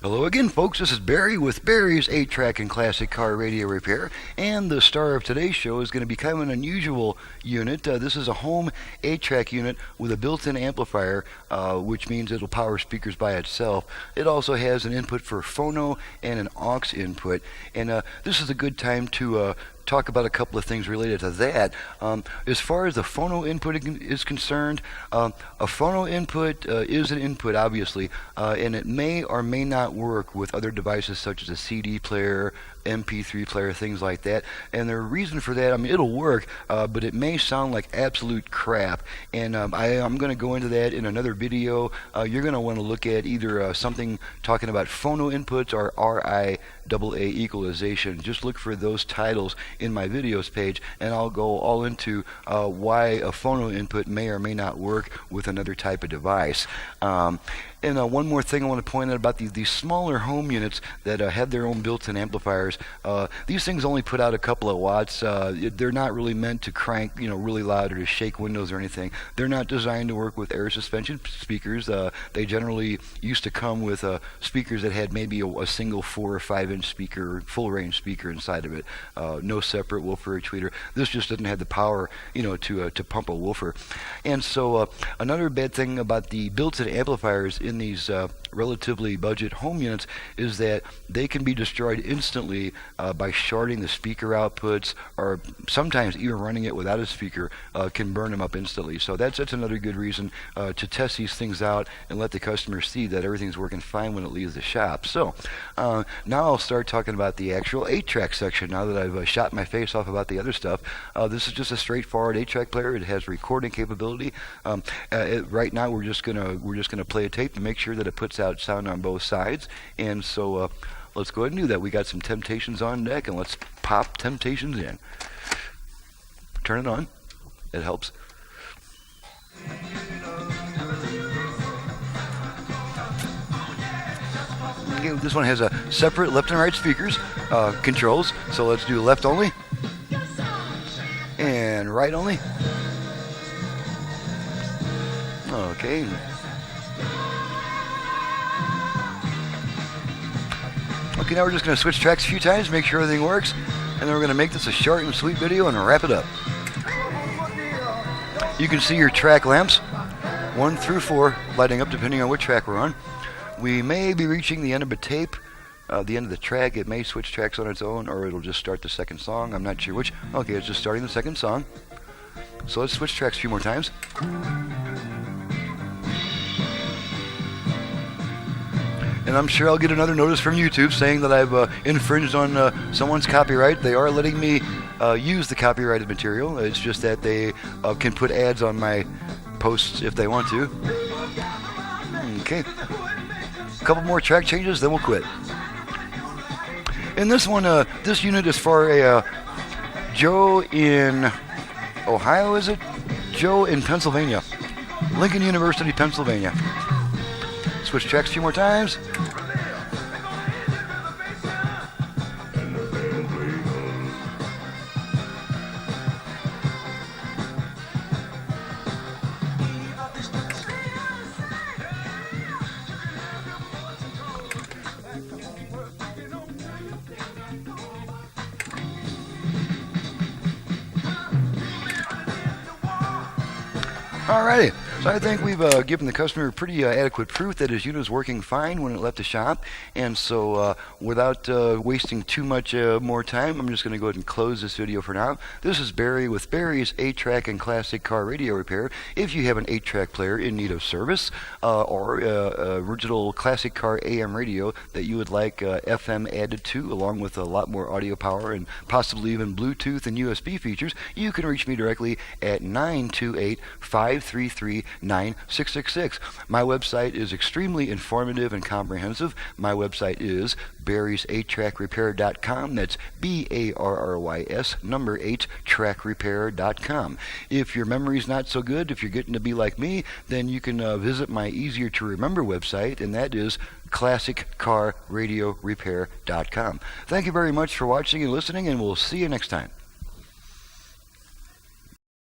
Hello again, folks. This is Barry with Barry's 8-Track and Classic Car Radio Repair. And the star of today's show is going to be kind of an unusual unit. This is a home 8-track unit with a built-in amplifier, which means it'll power speakers by itself. It also has an input for phono and an aux input. And this is a good time to talk about a couple of things related to that. As far as the phono input is concerned, a phono input is an input, obviously, and it may or may not work with other devices such as a CD player, MP3 player, things like that. And the reason for that, I mean, it'll work, but it may sound like absolute crap. And I'm going to go into that in another video. You're going to want to look at either something talking about phono inputs or RIAA equalization. Just look for those titles in my videos page, and I'll go all into why a phono input may or may not work with another type of device. And one more thing I want to point out about these smaller home units that have their own built-in amplifiers. These things only put out a couple of watts. They're not really meant to crank, really loud or to shake windows or anything. They're not designed to work with air suspension speakers. They generally used to come with speakers that had maybe a single 4 or 5 inch speaker, full range speaker inside of it. No separate woofer or tweeter. This just doesn't have the power, to pump a woofer. And so another bad thing about the built-in amplifiers in these relatively budget home units is that they can be destroyed instantly by shorting the speaker outputs, or sometimes even running it without a speaker can burn them up instantly. So that's another good reason to test these things out and let the customer see that everything's working fine when it leaves the shop. So now I'll start talking about the actual 8-track section now that I've shot my face off about the other stuff. This is just a straightforward 8-track player. It has recording capability. Right now we're just gonna play a tape to make sure that it puts out sound on both sides. And so let's go ahead and do that. We got some Temptations on deck, and let's pop Temptations in. Turn it on. It helps. Okay, this one has a separate left and right speakers controls. So let's do left only and right only. Okay. Okay, now we're just going to switch tracks a few times, make sure everything works, and then we're going to make this a short and sweet video and wrap it up. You can see your track lamps, 1 through 4, lighting up depending on what track we're on. We may be reaching the end of a tape, the end of the track. It may switch tracks on its own, or it'll just start the second song. I'm not sure which. Okay, it's just starting the second song. So let's switch tracks a few more times. And I'm sure I'll get another notice from YouTube saying that I've infringed on someone's copyright. They are letting me use the copyrighted material. It's just that they can put ads on my posts if they want to. Okay. A couple more track changes, then we'll quit. And this one, this unit is for a Joe in Ohio, is it? Joe in Pennsylvania. Lincoln University, Pennsylvania. Switch tracks a few more times. Alrighty, so I think we've given the customer pretty adequate proof that his unit is working fine when it left the shop. And so without wasting too much more time, I'm just going to go ahead and close this video for now. This is Barry with Barry's 8-Track and Classic Car Radio Repair. If you have an 8-track player in need of service or original classic car AM radio that you would like FM added to, along with a lot more audio power and possibly even Bluetooth and USB features, you can reach me directly at 928-533-9666. My website is extremely informative and comprehensive. My website is barrys8trackrepair.com. That's BARRYS number 8 trackrepair.com. If your memory's not so good, if you're getting to be like me, then you can visit my easier to remember website, and that is classiccarradiorepair.com. Thank you very much for watching and listening, and we'll see you next time.